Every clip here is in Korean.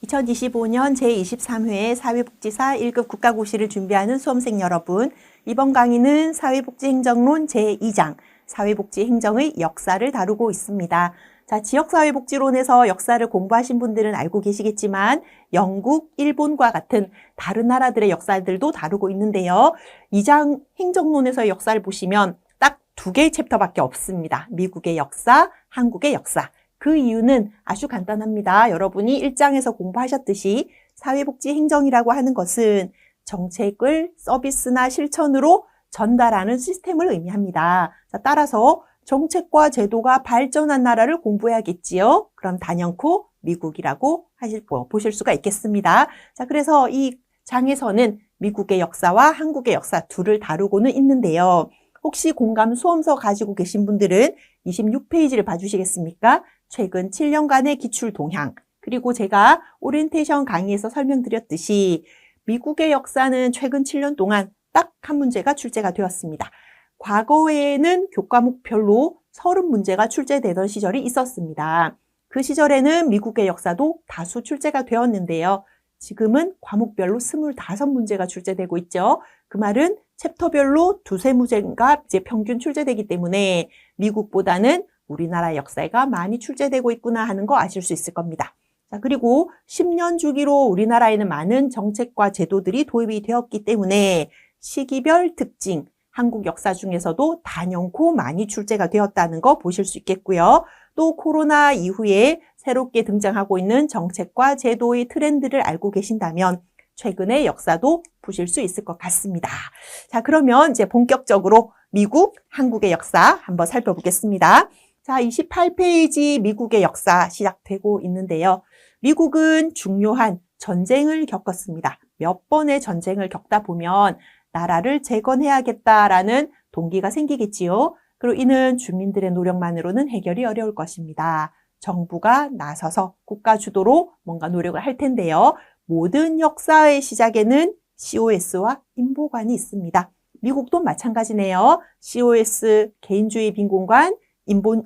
2025년 제23회 사회복지사 1급 국가고시를 준비하는 수험생 여러분, 이번 강의는 사회복지행정론 제2장 사회복지행정의 역사를 다루고 있습니다. 자, 지역사회복지론에서 역사를 공부하신 분들은 알고 계시겠지만 영국, 일본과 같은 다른 나라들의 역사들도 다루고 있는데요. 2장 행정론에서의 역사를 보시면 딱 두 개의 챕터밖에 없습니다. 미국의 역사, 한국의 역사. 그 이유는 아주 간단합니다. 여러분이 1장에서 공부하셨듯이 사회복지 행정이라고 하는 것은 정책을 서비스나 실천으로 전달하는 시스템을 의미합니다. 자, 따라서 정책과 제도가 발전한 나라를 공부해야겠지요. 그럼 단연코 미국이라고 보실 수가 있겠습니다. 자, 그래서 이 장에서는 미국의 역사와 한국의 역사 둘을 다루고는 있는데요. 혹시 공감 수험서 가지고 계신 분들은 26페이지를 봐주시겠습니까? 최근 7년간의 기출 동향, 그리고 제가 오리엔테이션 강의에서 설명드렸듯이 미국의 역사는 최근 7년 동안 딱 한 문제가 출제가 되었습니다. 과거에는 교과목별로 30문제가 출제되던 시절이 있었습니다. 그 시절에는 미국의 역사도 다수 출제가 되었는데요. 지금은 과목별로 25문제가 출제되고 있죠. 그 말은 챕터별로 두세 문제가 이제 평균 출제되기 때문에 미국보다는 우리나라 역사가 많이 출제되고 있구나 하는 거 아실 수 있을 겁니다. 자, 그리고 10년 주기로 우리나라에는 많은 정책과 제도들이 도입이 되었기 때문에 시기별 특징, 한국 역사 중에서도 단연코 많이 출제가 되었다는 거 보실 수 있겠고요. 또 코로나 이후에 새롭게 등장하고 있는 정책과 제도의 트렌드를 알고 계신다면 최근의 역사도 보실 수 있을 것 같습니다. 자, 그러면 이제 본격적으로 미국, 한국의 역사 한번 살펴보겠습니다. 자, 28페이지 미국의 역사 시작되고 있는데요. 미국은 중요한 전쟁을 겪었습니다. 몇 번의 전쟁을 겪다 보면 나라를 재건해야겠다라는 동기가 생기겠지요. 그리고 이는 주민들의 노력만으로는 해결이 어려울 것입니다. 정부가 나서서 국가 주도로 뭔가 노력을 할 텐데요. 모든 역사의 시작에는 COS와 인보관이 있습니다. 미국도 마찬가지네요. COS, 개인주의 빈곤관,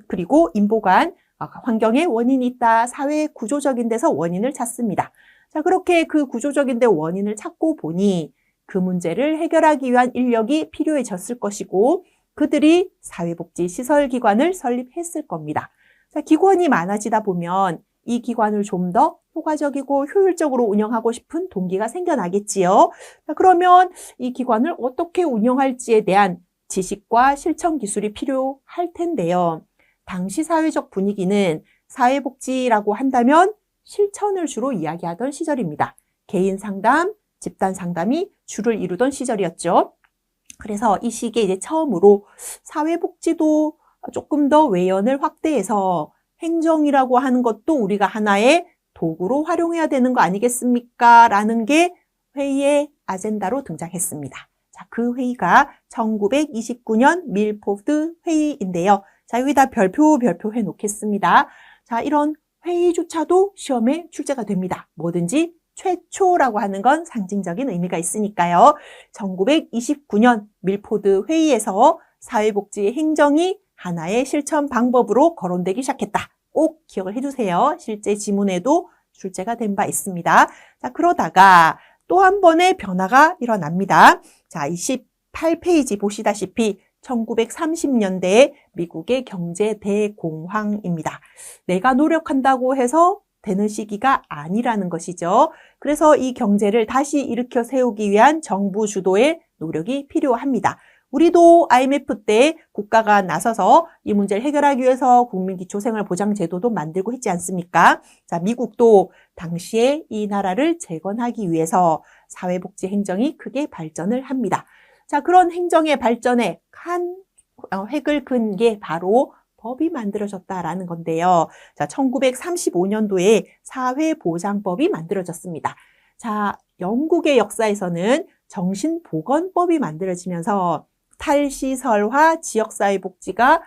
그리고 인보관, 환경에 원인이 있다, 사회 구조적인 데서 원인을 찾습니다. 자, 그렇게 그 구조적인 데 원인을 찾고 보니 그 문제를 해결하기 위한 인력이 필요해졌을 것이고 그들이 사회복지시설기관을 설립했을 겁니다. 자, 기관이 많아지다 보면 이 기관을 좀 더 효과적이고 효율적으로 운영하고 싶은 동기가 생겨나겠지요. 자, 그러면 이 기관을 어떻게 운영할지에 대한 지식과 실천 기술이 필요할 텐데요. 당시 사회적 분위기는 사회복지라고 한다면 실천을 주로 이야기하던 시절입니다. 개인 상담, 집단 상담이 주를 이루던 시절이었죠. 그래서 이 시기에 이제 처음으로 사회복지도 조금 더 외연을 확대해서 행정이라고 하는 것도 우리가 하나의 도구로 활용해야 되는 거 아니겠습니까? 라는 게 회의의 아젠다로 등장했습니다. 자, 그 회의가 1929년 밀포드 회의인데요. 자, 여기다 별표해 놓겠습니다. 자, 이런 회의조차도 시험에 출제가 됩니다. 뭐든지 최초라고 하는 건 상징적인 의미가 있으니까요. 1929년 밀포드 회의에서 사회복지 행정이 하나의 실천 방법으로 거론되기 시작했다. 꼭 기억을 해주세요. 실제 지문에도 출제가 된 바 있습니다. 자, 그러다가 또 한 번의 변화가 일어납니다. 자, 28페이지 보시다시피 1930년대 미국의 경제 대공황입니다. 내가 노력한다고 해서 되는 시기가 아니라는 것이죠. 그래서 이 경제를 다시 일으켜 세우기 위한 정부 주도의 노력이 필요합니다. 우리도 IMF 때 국가가 나서서 이 문제를 해결하기 위해서 국민기초생활보장제도도 만들고 있지 않습니까? 자, 미국도 당시에 이 나라를 재건하기 위해서 사회복지 행정이 크게 발전을 합니다. 자, 그런 행정의 발전에 한 획을 그은 게 바로 법이 만들어졌다라는 건데요. 자, 1935년도에 사회보장법이 만들어졌습니다. 자, 영국의 역사에서는 정신보건법이 만들어지면서 탈시설화 지역사회복지가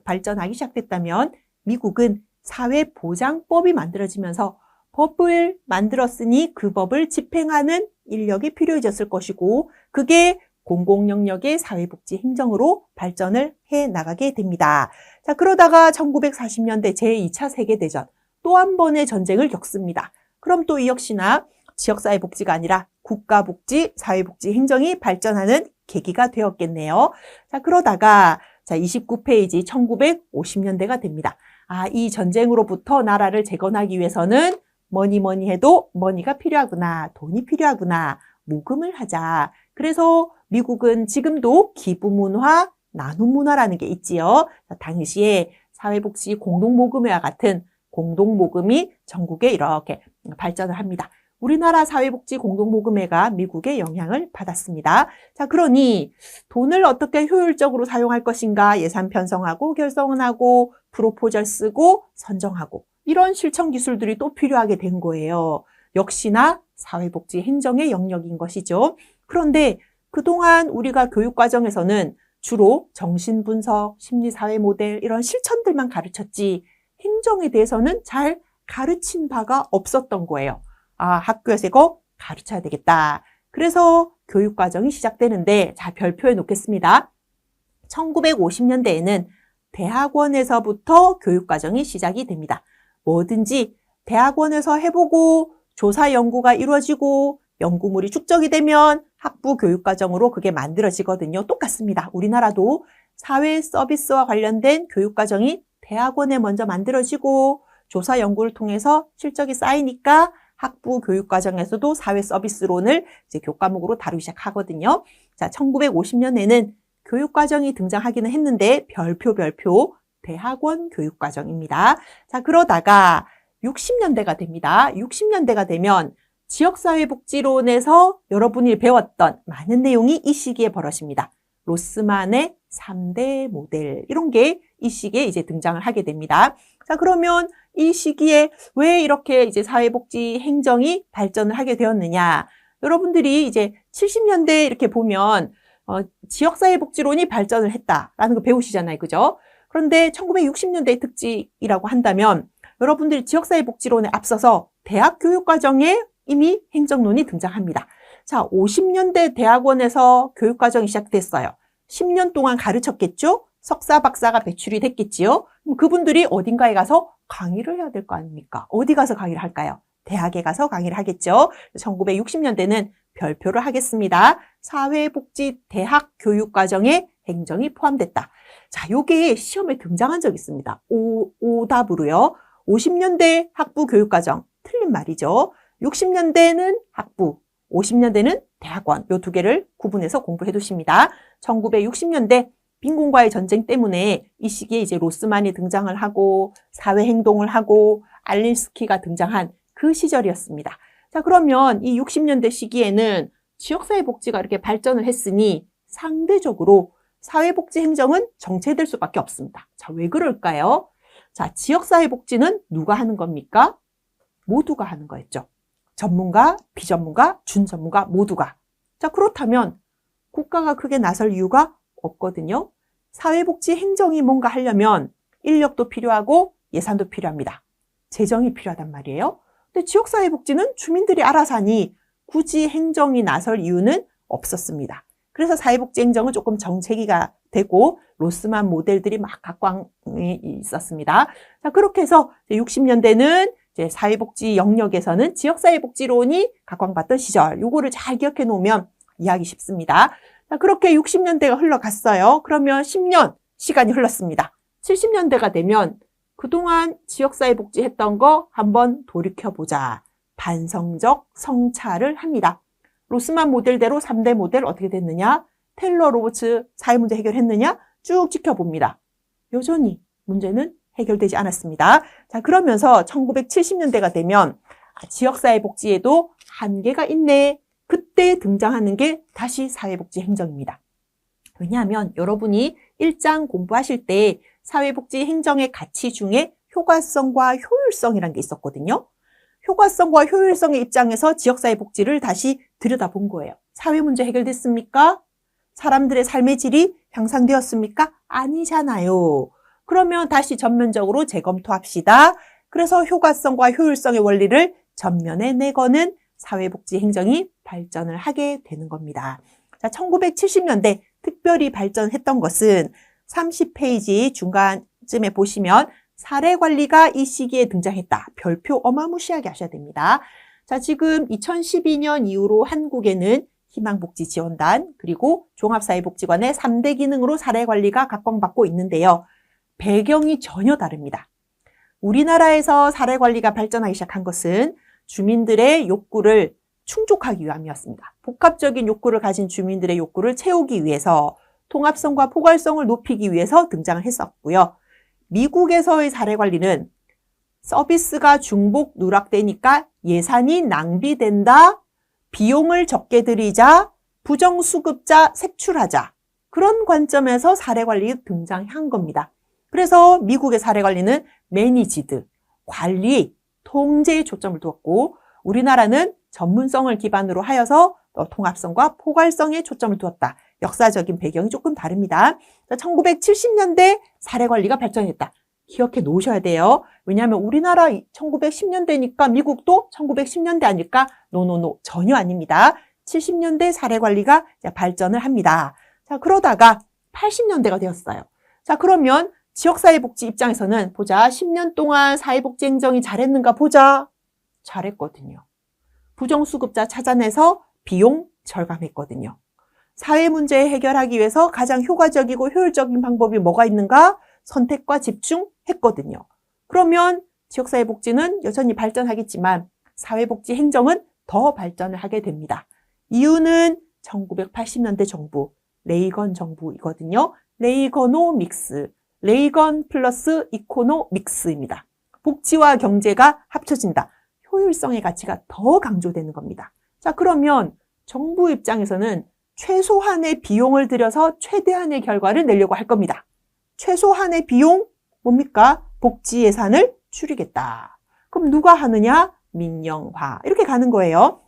발전하기 시작됐다면 미국은 사회보장법이 만들어지면서 법을 만들었으니 그 법을 집행하는 인력이 필요해졌을 것이고 그게 공공영역의 사회복지 행정으로 발전을 해 나가게 됩니다. 자, 그러다가 1940년대 제2차 세계대전 또 한 번의 전쟁을 겪습니다. 그럼 또 이 역시나 지역사회복지가 아니라 국가복지, 사회복지 행정이 발전하는 계기가 되었겠네요. 자, 그러다가 자, 29페이지 1950년대가 됩니다. 이 전쟁으로부터 나라를 재건하기 위해서는 뭐니 해도 머니가 필요하구나, 돈이 필요하구나, 모금을 하자. 그래서 미국은 지금도 기부문화, 나눔문화라는 게 있지요. 당시에 사회복지 공동모금회와 같은 공동모금이 전국에 이렇게 발전을 합니다. 우리나라 사회복지 공동모금회가 미국의 영향을 받았습니다. 자, 그러니 돈을 어떻게 효율적으로 사용할 것인가 예산 편성하고 결성하고 프로포절 쓰고 선정하고 이런 실천 기술들이 또 필요하게 된 거예요. 역시나 사회복지 행정의 영역인 것이죠. 그런데 그동안 우리가 교육과정에서는 주로 정신분석, 심리사회 모델 이런 실천들만 가르쳤지 행정에 대해서는 잘 가르친 바가 없었던 거예요. 학교에서 이거 가르쳐야 되겠다. 그래서 교육과정이 시작되는데 자, 별표해 놓겠습니다. 1950년대에는 대학원에서부터 교육과정이 시작이 됩니다. 뭐든지 대학원에서 해보고 조사 연구가 이루어지고 연구물이 축적이 되면 학부 교육과정으로 그게 만들어지거든요. 똑같습니다. 우리나라도 사회 서비스와 관련된 교육과정이 대학원에 먼저 만들어지고 조사 연구를 통해서 실적이 쌓이니까 학부 교육과정에서도 사회 서비스론을 이제 교과목으로 다루기 시작하거든요. 자, 1950년에는 교육과정이 등장하기는 했는데 별표 대학원 교육과정입니다. 자, 그러다가 60년대가 됩니다. 60년대가 되면 지역사회복지론에서 여러분이 배웠던 많은 내용이 이 시기에 벌어집니다. 로스만의 3대 모델 이런 게 이 시기에 이제 등장을 하게 됩니다. 자, 그러면 이 시기에 왜 이렇게 이제 사회복지 행정이 발전을 하게 되었느냐? 여러분들이 이제 70년대 이렇게 보면 지역사회복지론이 발전을 했다라는 거 배우시잖아요, 그죠? 그런데 1960년대의 특징이라고 한다면 여러분들이 지역사회복지론에 앞서서 대학 교육과정에 이미 행정론이 등장합니다. 자, 50년대 대학원에서 교육과정이 시작됐어요. 10년 동안 가르쳤겠죠? 석사, 박사가 배출이 됐겠지요? 그럼 그분들이 어딘가에 가서 강의를 해야 될 거 아닙니까? 어디 가서 강의를 할까요? 대학에 가서 강의를 하겠죠? 1960년대는 별표를 하겠습니다. 사회복지 대학 교육과정에 행정이 포함됐다. 자, 요게 시험에 등장한 적이 있습니다. 오답으로요. 50년대 학부 교육과정, 틀린 말이죠. 60년대는 학부, 50년대는 대학원, 요 두 개를 구분해서 공부해 두십니다. 1960년대 빈곤과의 전쟁 때문에 이 시기에 이제 로스만이 등장을 하고 사회행동을 하고 알린스키가 등장한 그 시절이었습니다. 자, 그러면 이 60년대 시기에는 지역사회복지가 이렇게 발전을 했으니 상대적으로 사회복지 행정은 정체될 수밖에 없습니다. 자, 왜 그럴까요? 자, 지역사회복지는 누가 하는 겁니까? 모두가 하는 거였죠. 전문가, 비전문가, 준전문가 모두가. 자, 그렇다면 국가가 크게 나설 이유가 없거든요. 사회복지 행정이 뭔가 하려면 인력도 필요하고 예산도 필요합니다. 재정이 필요하단 말이에요. 근데 지역사회복지는 주민들이 알아서 하니 굳이 행정이 나설 이유는 없었습니다. 그래서 사회복지 행정은 조금 정체기가 되고 로스만 모델들이 막 각광이 있었습니다. 자, 그렇게 해서 60년대는 이제 사회복지 영역에서는 지역사회복지론이 각광받던 시절, 요거를 잘 기억해 놓으면 이해하기 쉽습니다. 자, 그렇게 60년대가 흘러갔어요. 그러면 10년 시간이 흘렀습니다. 70년대가 되면 그동안 지역사회복지 했던 거 한번 돌이켜보자. 반성적 성찰을 합니다. 로스만 모델대로 3대 모델 어떻게 됐느냐? 테일러 로버츠 사회문제 해결했느냐? 쭉 지켜봅니다. 여전히 문제는 해결되지 않았습니다. 자, 그러면서 1970년대가 되면 지역사회복지에도 한계가 있네. 그때 등장하는 게 다시 사회복지 행정입니다. 왜냐하면 여러분이 1장 공부하실 때 사회복지 행정의 가치 중에 효과성과 효율성이라는 게 있었거든요. 효과성과 효율성의 입장에서 지역사회복지를 다시 들여다본 거예요. 사회문제 해결됐습니까? 사람들의 삶의 질이 향상되었습니까? 아니잖아요. 그러면 다시 전면적으로 재검토합시다. 그래서 효과성과 효율성의 원리를 전면에 내거는 사회복지 행정이 발전을 하게 되는 겁니다. 자, 1970년대 특별히 발전했던 것은 30페이지 중간쯤에 보시면 사례관리가 이 시기에 등장했다. 별표 어마무시하게 하셔야 됩니다. 자, 지금 2012년 이후로 한국에는 희망복지지원단 그리고 종합사회복지관의 3대 기능으로 사례관리가 각광받고 있는데요. 배경이 전혀 다릅니다. 우리나라에서 사례관리가 발전하기 시작한 것은 주민들의 욕구를 충족하기 위함이었습니다. 복합적인 욕구를 가진 주민들의 욕구를 채우기 위해서 통합성과 포괄성을 높이기 위해서 등장을 했었고요. 미국에서의 사례관리는 서비스가 중복 누락되니까 예산이 낭비된다, 비용을 적게 들이자, 부정수급자 색출하자. 그런 관점에서 사례관리가 등장한 겁니다. 그래서 미국의 사례관리는 매니지드, 관리, 통제에 초점을 두었고 우리나라는 전문성을 기반으로 하여서 통합성과 포괄성에 초점을 두었다. 역사적인 배경이 조금 다릅니다. 1970년대 사례관리가 발전했다. 기억해 놓으셔야 돼요. 왜냐하면 우리나라 1910년대니까 미국도 1910년대 아닐까? 노노노, 전혀 아닙니다. 70년대 사례관리가 발전을 합니다. 자, 그러다가 80년대가 되었어요. 자, 그러면 지역사회복지 입장에서는 보자. 10년 동안 사회복지 행정이 잘했는가 보자. 잘했거든요. 부정수급자 찾아내서 비용 절감했거든요. 사회 문제 해결하기 위해서 가장 효과적이고 효율적인 방법이 뭐가 있는가? 선택과 집중했거든요. 그러면 지역사회복지는 여전히 발전하겠지만 사회복지 행정은 더 발전을 하게 됩니다. 이유는 1980년대 정부, 레이건 정부이거든요. 레이거노믹스, 레이건 플러스 이코노믹스입니다. 복지와 경제가 합쳐진다. 효율성의 가치가 더 강조되는 겁니다. 자, 그러면 정부 입장에서는 최소한의 비용을 들여서 최대한의 결과를 내려고 할 겁니다. 최소한의 비용 뭡니까? 복지 예산을 줄이겠다. 그럼 누가 하느냐? 민영화. 이렇게 가는 거예요.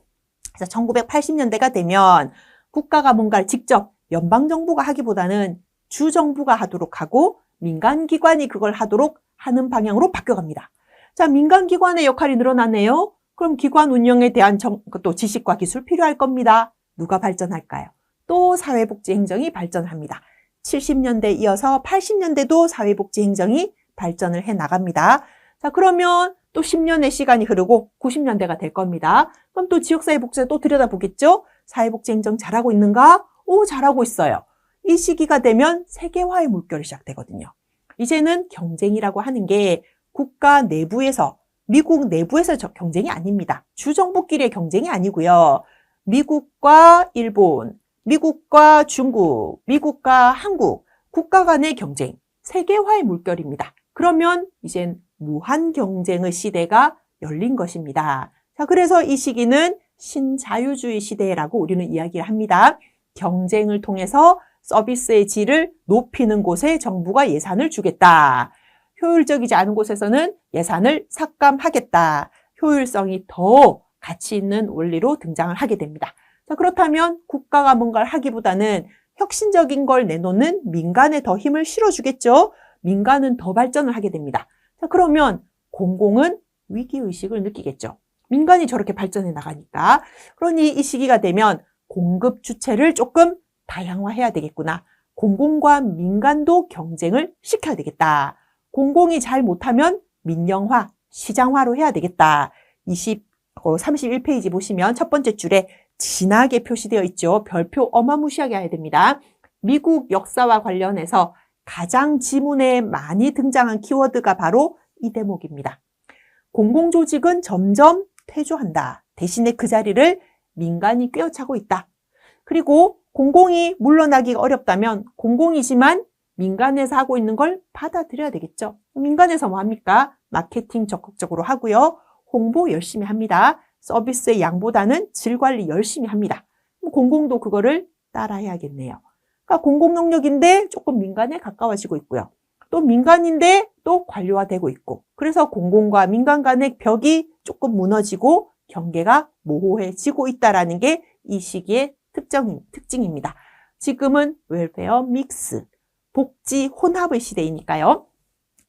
그래서 1980년대가 되면 국가가 뭔가를 직접 연방정부가 하기보다는 주정부가 하도록 하고 민간기관이 그걸 하도록 하는 방향으로 바뀌어갑니다. 자, 민간기관의 역할이 늘어나네요. 그럼 기관 운영에 대한 또 지식과 기술 필요할 겁니다. 누가 발전할까요? 또 사회복지 행정이 발전합니다. 70년대 이어서 80년대도 사회복지 행정이 발전을 해 나갑니다. 자, 그러면 또 10년의 시간이 흐르고 90년대가 될 겁니다. 그럼 또 지역사회복지에 또 들여다보겠죠? 사회복지 행정 잘하고 있는가? 오, 잘하고 있어요. 이 시기가 되면 세계화의 물결이 시작되거든요. 이제는 경쟁이라고 하는 게 국가 내부에서, 미국 내부에서 경쟁이 아닙니다. 주정부끼리의 경쟁이 아니고요. 미국과 일본, 미국과 중국, 미국과 한국, 국가 간의 경쟁, 세계화의 물결입니다. 그러면 이젠 무한 경쟁의 시대가 열린 것입니다. 자, 그래서 이 시기는 신자유주의 시대라고 우리는 이야기를 합니다. 경쟁을 통해서 서비스의 질을 높이는 곳에 정부가 예산을 주겠다. 효율적이지 않은 곳에서는 예산을 삭감하겠다. 효율성이 더 가치 있는 원리로 등장을 하게 됩니다. 자, 그렇다면 국가가 뭔가를 하기보다는 혁신적인 걸 내놓는 민간에 더 힘을 실어주겠죠. 민간은 더 발전을 하게 됩니다. 자, 그러면 공공은 위기의식을 느끼겠죠. 민간이 저렇게 발전해 나가니까. 그러니 이 시기가 되면 공급 주체를 조금 다양화해야 되겠구나. 공공과 민간도 경쟁을 시켜야 되겠다. 공공이 잘 못하면 민영화, 시장화로 해야 되겠다. 31페이지 보시면 첫 번째 줄에 진하게 표시되어 있죠. 별표 어마무시하게 해야 됩니다. 미국 역사와 관련해서 가장 지문에 많이 등장한 키워드가 바로 이 대목입니다. 공공조직은 점점 퇴조한다. 대신에 그 자리를 민간이 꿰어차고 있다. 그리고 공공이 물러나기가 어렵다면 공공이지만 민간에서 하고 있는 걸 받아들여야 되겠죠. 민간에서 뭐 합니까? 마케팅 적극적으로 하고요. 홍보 열심히 합니다. 서비스의 양보다는 질 관리 열심히 합니다. 공공도 그거를 따라해야겠네요. 그러니까 공공 영역인데 조금 민간에 가까워지고 있고요. 또 민간인데 또 관료화되고 있고. 그래서 공공과 민간 간의 벽이 조금 무너지고 경계가 모호해지고 있다는 게 이 시기의 특징입니다. 지금은 웰페어 믹스, 복지 혼합의 시대이니까요.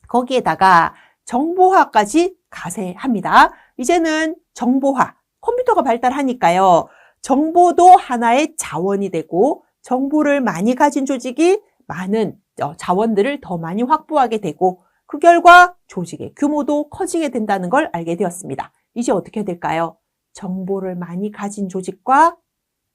거기에다가 정보화까지 가세합니다. 이제는 정보화, 컴퓨터가 발달하니까요. 정보도 하나의 자원이 되고 정보를 많이 가진 조직이 많은 자원들을 더 많이 확보하게 되고 그 결과 조직의 규모도 커지게 된다는 걸 알게 되었습니다. 이제 어떻게 해야 될까요? 정보를 많이 가진 조직과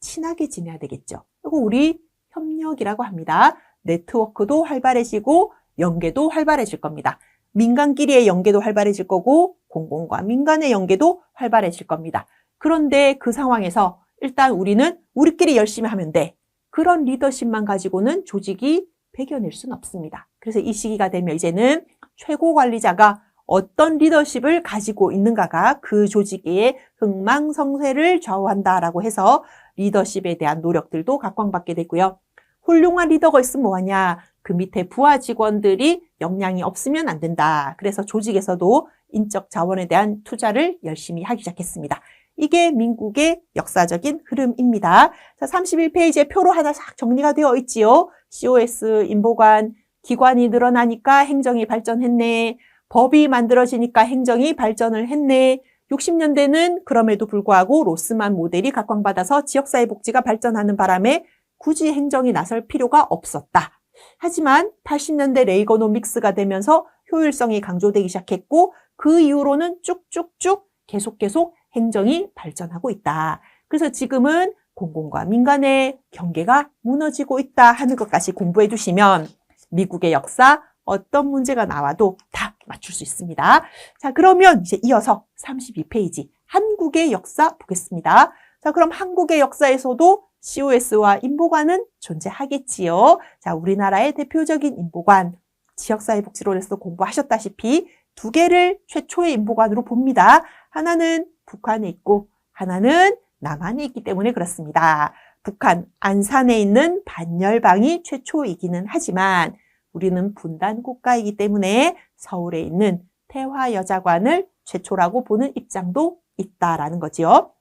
친하게 지내야 되겠죠. 그리고 우리 협력이라고 합니다. 네트워크도 활발해지고 연계도 활발해질 겁니다. 민간끼리의 연계도 활발해질 거고 공공과 민간의 연계도 활발해질 겁니다. 그런데 그 상황에서 일단 우리는 우리끼리 열심히 하면 돼. 그런 리더십만 가지고는 조직이 배겨낼 수는 없습니다. 그래서 이 시기가 되면 이제는 최고 관리자가 어떤 리더십을 가지고 있는가가 그 조직의 흥망성쇠를 좌우한다라고 해서 리더십에 대한 노력들도 각광받게 되고요. 훌륭한 리더가 있으면 뭐하냐? 그 밑에 부하 직원들이 역량이 없으면 안 된다. 그래서 조직에서도 인적 자원에 대한 투자를 열심히 하기 시작했습니다. 이게 민국의 역사적인 흐름입니다. 자, 31페이지에 표로 하나 싹 정리가 되어 있지요. COS, 인보관, 기관이 늘어나니까 행정이 발전했네. 법이 만들어지니까 행정이 발전을 했네. 60년대는 그럼에도 불구하고 로스만 모델이 각광받아서 지역사회복지가 발전하는 바람에 굳이 행정이 나설 필요가 없었다. 하지만 80년대 레이거노믹스가 되면서 효율성이 강조되기 시작했고 그 이후로는 쭉쭉쭉 계속 행정이 발전하고 있다. 그래서 지금은 공공과 민간의 경계가 무너지고 있다 하는 것까지 공부해 두시면 미국의 역사 어떤 문제가 나와도 다 맞출 수 있습니다. 자, 그러면 이제 이어서 32페이지 한국의 역사 보겠습니다. 자, 그럼 한국의 역사에서도 COS와 인보관은 존재하겠지요. 자, 우리나라의 대표적인 인보관, 지역사회복지론에서 공부하셨다시피 두 개를 최초의 인보관으로 봅니다. 하나는 북한에 있고 하나는 남한에 있기 때문에 그렇습니다. 북한 안산에 있는 반열방이 최초이기는 하지만 우리는 분단 국가이기 때문에 서울에 있는 태화여자관을 최초라고 보는 입장도 있다라는 거지요.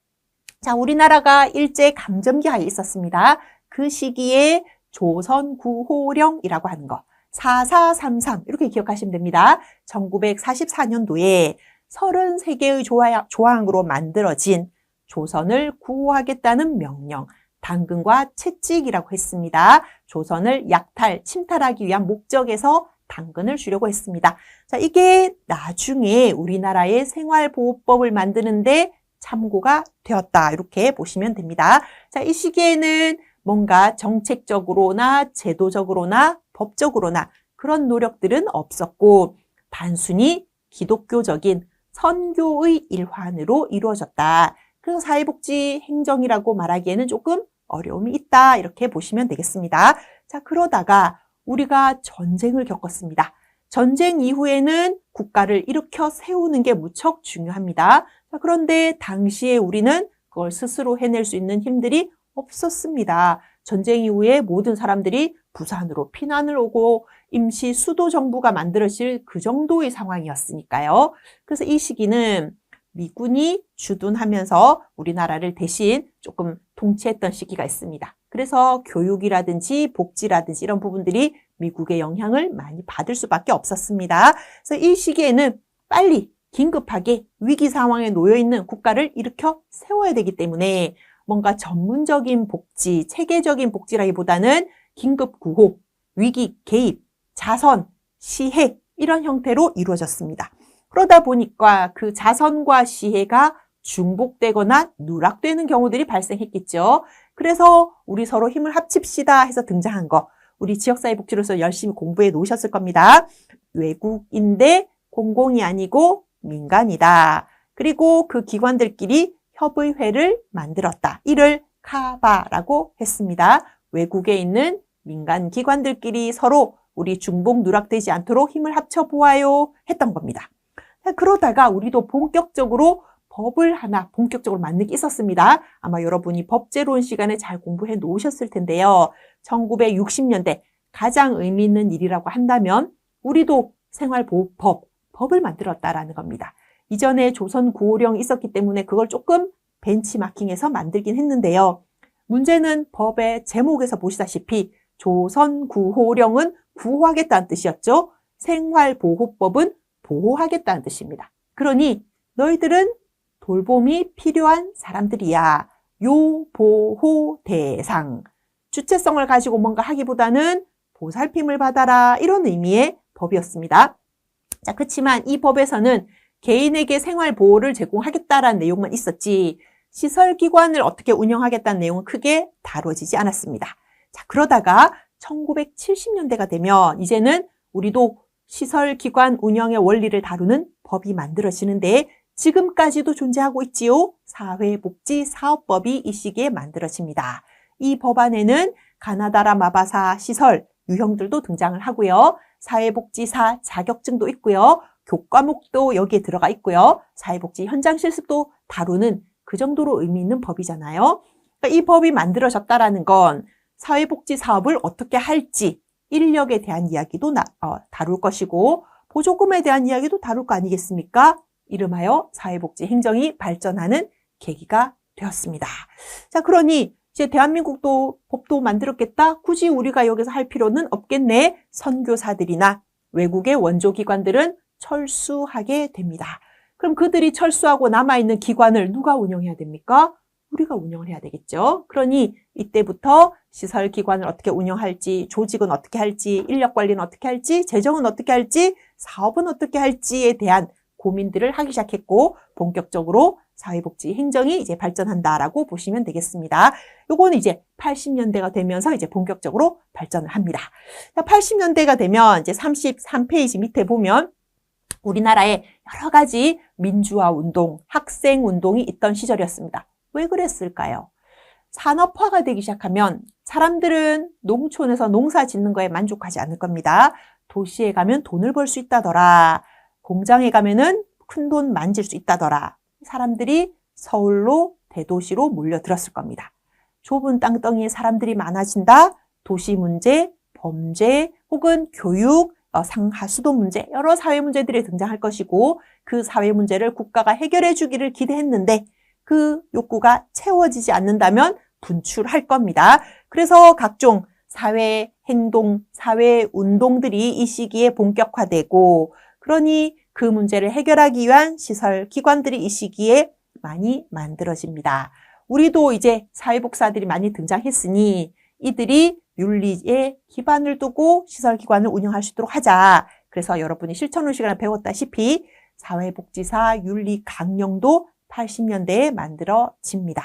자, 우리나라가 일제 강점기하에 있었습니다. 그 시기에 조선구호령이라고 하는 거 4433 이렇게 기억하시면 됩니다. 1944년도에 33개의 조항으로 만들어진 조선을 구호하겠다는 명령, 당근과 채찍이라고 했습니다. 조선을 약탈, 침탈하기 위한 목적에서 당근을 주려고 했습니다. 자, 이게 나중에 우리나라의 생활보호법을 만드는데 참고가 되었다. 이렇게 보시면 됩니다. 자, 이 시기에는 뭔가 정책적으로나 제도적으로나 법적으로나 그런 노력들은 없었고 단순히 기독교적인 선교의 일환으로 이루어졌다. 그래서 사회복지 행정이라고 말하기에는 조금 어려움이 있다. 이렇게 보시면 되겠습니다. 자, 그러다가 우리가 전쟁을 겪었습니다. 전쟁 이후에는 국가를 일으켜 세우는 게 무척 중요합니다. 자, 그런데 당시에 우리는 그걸 스스로 해낼 수 있는 힘들이 없었습니다. 전쟁 이후에 모든 사람들이 부산으로 피난을 오고 임시 수도 정부가 만들어질 그 정도의 상황이었으니까요. 그래서 이 시기는 미군이 주둔하면서 우리나라를 대신 조금 통치했던 시기가 있습니다. 그래서 교육이라든지 복지라든지 이런 부분들이 미국의 영향을 많이 받을 수밖에 없었습니다. 그래서 이 시기에는 빨리 긴급하게 위기 상황에 놓여 있는 국가를 일으켜 세워야 되기 때문에 뭔가 전문적인 복지, 체계적인 복지라기보다는 긴급 구호, 위기 개입, 자선, 시해 이런 형태로 이루어졌습니다. 그러다 보니까 그 자선과 시해가 중복되거나 누락되는 경우들이 발생했겠죠. 그래서 우리 서로 힘을 합칩시다 해서 등장한 거 우리 지역사회복지로서 열심히 공부해 놓으셨을 겁니다. 외국인데 공공이 아니고 민간이다. 그리고 그 기관들끼리 협의회를 만들었다. 이를 카바라고 했습니다. 외국에 있는 민간 기관들끼리 서로 우리 중복 누락되지 않도록 힘을 합쳐보아요 했던 겁니다. 그러다가 우리도 본격적으로 법을 하나 본격적으로 만든 게 있었습니다. 아마 여러분이 법제론 시간에 잘 공부해 놓으셨을 텐데요. 1960년대 가장 의미 있는 일이라고 한다면 우리도 생활보호법을 만들었다라는 겁니다. 이전에 조선구호령이 있었기 때문에 그걸 조금 벤치마킹해서 만들긴 했는데요. 문제는 법의 제목에서 보시다시피 조선구호령은 구호하겠다는 뜻이었죠. 생활보호법은 보호하겠다는 뜻입니다. 그러니 너희들은 돌봄이 필요한 사람들이야. 요보호 대상. 주체성을 가지고 뭔가 하기보다는 보살핌을 받아라. 이런 의미의 법이었습니다. 자, 그렇지만 이 법에서는 개인에게 생활 보호를 제공하겠다라는 내용만 있었지 시설기관을 어떻게 운영하겠다는 내용은 크게 다뤄지지 않았습니다. 자, 그러다가 1970년대가 되면 이제는 우리도 시설기관 운영의 원리를 다루는 법이 만들어지는데 지금까지도 존재하고 있지요. 사회복지사업법이 이 시기에 만들어집니다. 이 법안에는 가나다라 마바사 시설 유형들도 등장을 하고요. 사회복지사 자격증도 있고요. 교과목도 여기에 들어가 있고요. 사회복지 현장 실습도 다루는 그 정도로 의미 있는 법이잖아요. 그러니까 이 법이 만들어졌다라는 건 사회복지 사업을 어떻게 할지 인력에 대한 이야기도 다룰 것이고 보조금에 대한 이야기도 다룰 거 아니겠습니까? 이름하여 사회복지 행정이 발전하는 계기가 되었습니다. 자, 그러니 이제 대한민국도 법도 만들었겠다? 굳이 우리가 여기서 할 필요는 없겠네. 선교사들이나 외국의 원조기관들은 철수하게 됩니다. 그럼 그들이 철수하고 남아있는 기관을 누가 운영해야 됩니까? 우리가 운영을 해야 되겠죠. 그러니 이때부터 시설기관을 어떻게 운영할지, 조직은 어떻게 할지, 인력관리는 어떻게 할지, 재정은 어떻게 할지, 사업은 어떻게 할지에 대한 고민들을 하기 시작했고 본격적으로 사회복지 행정이 이제 발전한다라고 보시면 되겠습니다. 요거는 이제 80년대가 되면서 이제 본격적으로 발전을 합니다. 80년대가 되면 이제 33페이지 밑에 보면 우리나라에 여러 가지 민주화 운동, 학생 운동이 있던 시절이었습니다. 왜 그랬을까요? 산업화가 되기 시작하면 사람들은 농촌에서 농사 짓는 거에 만족하지 않을 겁니다. 도시에 가면 돈을 벌 수 있다더라. 공장에 가면은 큰 돈 만질 수 있다더라. 사람들이 서울로 대도시로 몰려들었을 겁니다. 좁은 땅덩이에 사람들이 많아진다. 도시 문제, 범죄 혹은 교육, 상하수도 문제, 여러 사회 문제들이 등장할 것이고 그 사회 문제를 국가가 해결해 주기를 기대했는데 그 욕구가 채워지지 않는다면 분출할 겁니다. 그래서 각종 사회 행동, 사회 운동들이 이 시기에 본격화되고 그러니 그 문제를 해결하기 위한 시설 기관들이 이 시기에 많이 만들어집니다. 우리도 이제 사회복사들이 많이 등장했으니 이들이 윤리에 기반을 두고 시설기관을 운영할 수 있도록 하자. 그래서 여러분이 실천후 시간에 배웠다시피 사회복지사 윤리 강령도 80년대에 만들어집니다.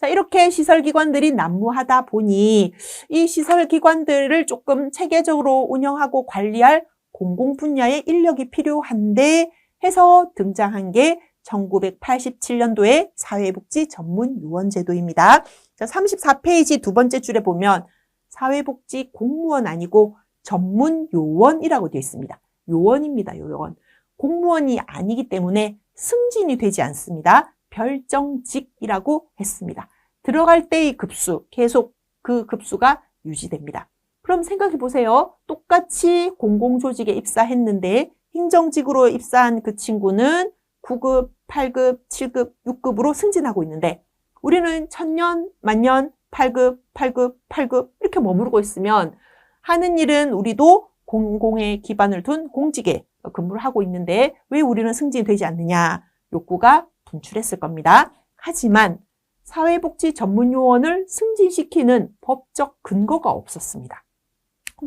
자, 이렇게 시설기관들이 난무하다 보니 이 시설기관들을 조금 체계적으로 운영하고 관리할 공공 분야의 인력이 필요한데 해서 등장한 게 1987년도에 사회복지 전문 요원 제도입니다. 자, 34페이지 두 번째 줄에 보면 사회복지 공무원 아니고 전문 요원이라고 되어 있습니다. 요원입니다. 요원. 공무원이 아니기 때문에 승진이 되지 않습니다. 별정직이라고 했습니다. 들어갈 때의 급수, 계속 그 급수가 유지됩니다. 그럼 생각해 보세요. 똑같이 공공조직에 입사했는데 행정직으로 입사한 그 친구는 9급, 8급, 7급, 6급으로 승진하고 있는데 우리는 1000년, 만년, 8급, 8급, 8급 이렇게 머무르고 있으면 하는 일은 우리도 공공에 기반을 둔 공직에 근무를 하고 있는데 왜 우리는 승진이 되지 않느냐? 욕구가 분출했을 겁니다. 하지만 사회복지 전문요원을 승진시키는 법적 근거가 없었습니다.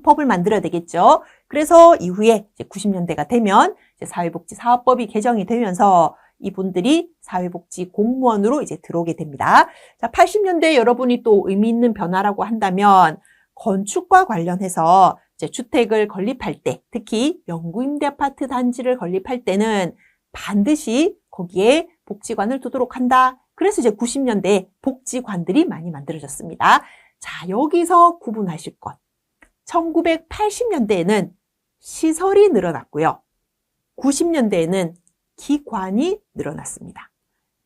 법을 만들어야 되겠죠. 그래서 이후에 이제 90년대가 되면 이제 사회복지사업법이 개정이 되면서 이분들이 사회복지 공무원으로 이제 들어오게 됩니다. 자, 80년대에 여러분이 또 의미 있는 변화라고 한다면 건축과 관련해서 이제 주택을 건립할 때, 특히 영구임대 아파트 단지를 건립할 때는 반드시 거기에 복지관을 두도록 한다. 그래서 이제 90년대에 복지관들이 많이 만들어졌습니다. 자, 여기서 구분하실 것. 1980년대에는 시설이 늘어났고요. 90년대에는 기관이 늘어났습니다.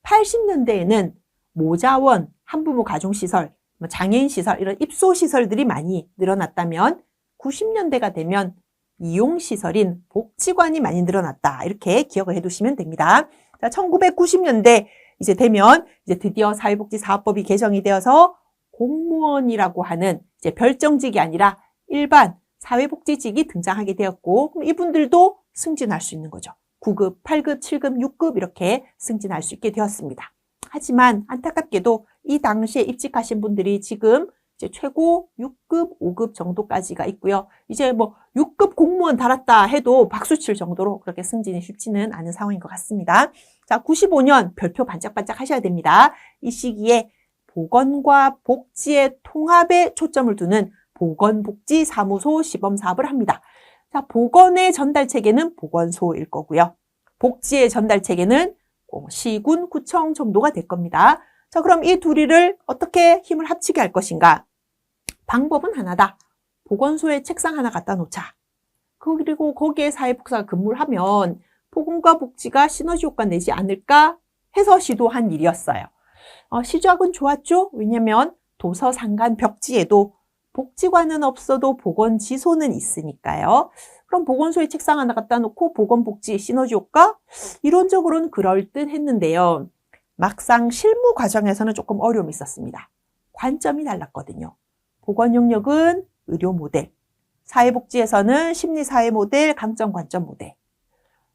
80년대에는 모자원, 한부모 가정시설, 장애인시설 이런 입소시설들이 많이 늘어났다면 90년대가 되면 이용시설인 복지관이 많이 늘어났다. 이렇게 기억을 해두시면 됩니다. 자, 1990년대 이제 되면 이제 드디어 사회복지사업법이 개정이 되어서 공무원이라고 하는 이제 별정직이 아니라 일반 사회복지직이 등장하게 되었고 그럼 이분들도 승진할 수 있는 거죠. 9급, 8급, 7급, 6급 이렇게 승진할 수 있게 되었습니다. 하지만 안타깝게도 이 당시에 입직하신 분들이 지금 이제 최고 6급, 5급 정도까지가 있고요. 이제 뭐 6급 공무원 달았다 해도 박수칠 정도로 그렇게 승진이 쉽지는 않은 상황인 것 같습니다. 자, 95년 별표 반짝반짝 하셔야 됩니다. 이 시기에 보건과 복지의 통합에 초점을 두는 보건복지사무소 시범사업을 합니다. 자, 보건의 전달체계는 보건소일 거고요. 복지의 전달체계는 시군, 구청 정도가 될 겁니다. 자, 그럼 이 둘이를 어떻게 힘을 합치게 할 것인가? 방법은 하나다. 보건소에 책상 하나 갖다 놓자. 그리고 거기에 사회복지사가 근무를 하면 보건과 복지가 시너지 효과 내지 않을까 해서 시도한 일이었어요. 시작은 좋았죠? 왜냐면 도서 상간 벽지에도 복지관은 없어도 보건지소는 있으니까요. 그럼 보건소에 책상 하나 갖다 놓고 보건복지 시너지 효과? 이론적으로는 그럴듯했는데요. 막상 실무 과정에서는 조금 어려움이 있었습니다. 관점이 달랐거든요. 보건 영역은 의료 모델, 사회복지에서는 심리사회 모델, 강점 관점 모델,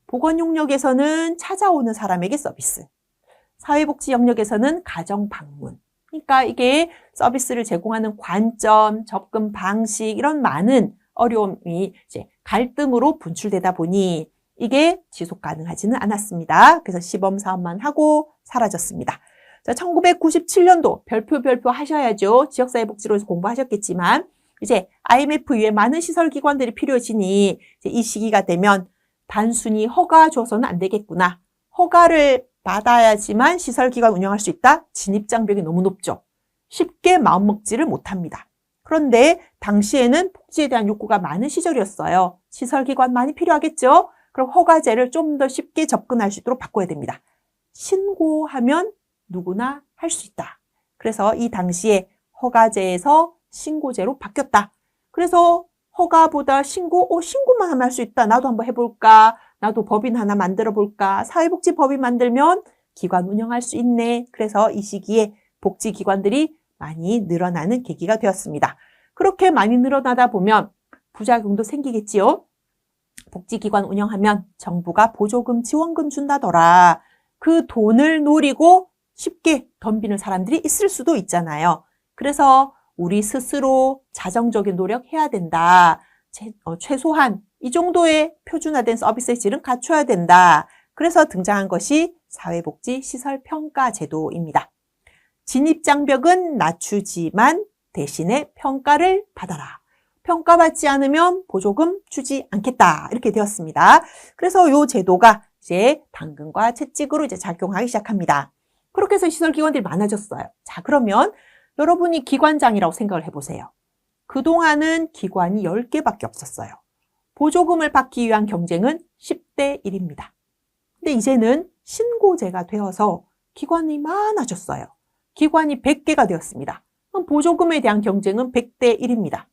보건 영역에서는 찾아오는 사람에게 서비스, 사회복지 영역에서는 가정 방문. 그러니까 이게 서비스를 제공하는 관점, 접근 방식 이런 많은 어려움이 이제 갈등으로 분출되다 보니 이게 지속 가능하지는 않았습니다. 그래서 시범 사업만 하고 사라졌습니다. 자, 1997년도 별표 하셔야죠. 지역사회복지로서 공부하셨겠지만 이제 IMF 이후에 많은 시설기관들이 필요해지니 이제 이 시기가 되면 단순히 허가 줘서는 안 되겠구나. 허가를 받아야지만 시설기관 운영할 수 있다? 진입장벽이 너무 높죠. 쉽게 마음먹지를 못합니다. 그런데 당시에는 복지에 대한 욕구가 많은 시절이었어요. 시설기관 많이 필요하겠죠? 그럼 허가제를 좀 더 쉽게 접근할 수 있도록 바꿔야 됩니다. 신고하면 누구나 할 수 있다. 그래서 이 당시에 허가제에서 신고제로 바뀌었다. 그래서 허가보다 신고만 하면 할 수 있다. 나도 한번 해볼까? 나도 법인 하나 만들어 볼까? 사회복지 법인 만들면 기관 운영할 수 있네. 그래서 이 시기에 복지기관들이 많이 늘어나는 계기가 되었습니다. 그렇게 많이 늘어나다 보면 부작용도 생기겠지요. 복지기관 운영하면 정부가 보조금, 지원금 준다더라. 그 돈을 노리고 쉽게 덤비는 사람들이 있을 수도 있잖아요. 그래서 우리 스스로 자정적인 노력해야 된다. 최소한 이 정도의 표준화된 서비스의 질은 갖춰야 된다. 그래서 등장한 것이 사회복지시설평가제도입니다. 진입장벽은 낮추지만 대신에 평가를 받아라. 평가받지 않으면 보조금 주지 않겠다. 이렇게 되었습니다. 그래서 이 제도가 이제 당근과 채찍으로 이제 작용하기 시작합니다. 그렇게 해서 시설기관들이 많아졌어요. 자, 그러면 여러분이 기관장이라고 생각을 해보세요. 그동안은 기관이 10개밖에 없었어요. 보조금을 받기 위한 경쟁은 10대 1입니다. 근데 이제는 신고제가 되어서 기관이 많아졌어요. 기관이 100개가 되었습니다. 그럼 보조금에 대한 경쟁은 100대 1입니다.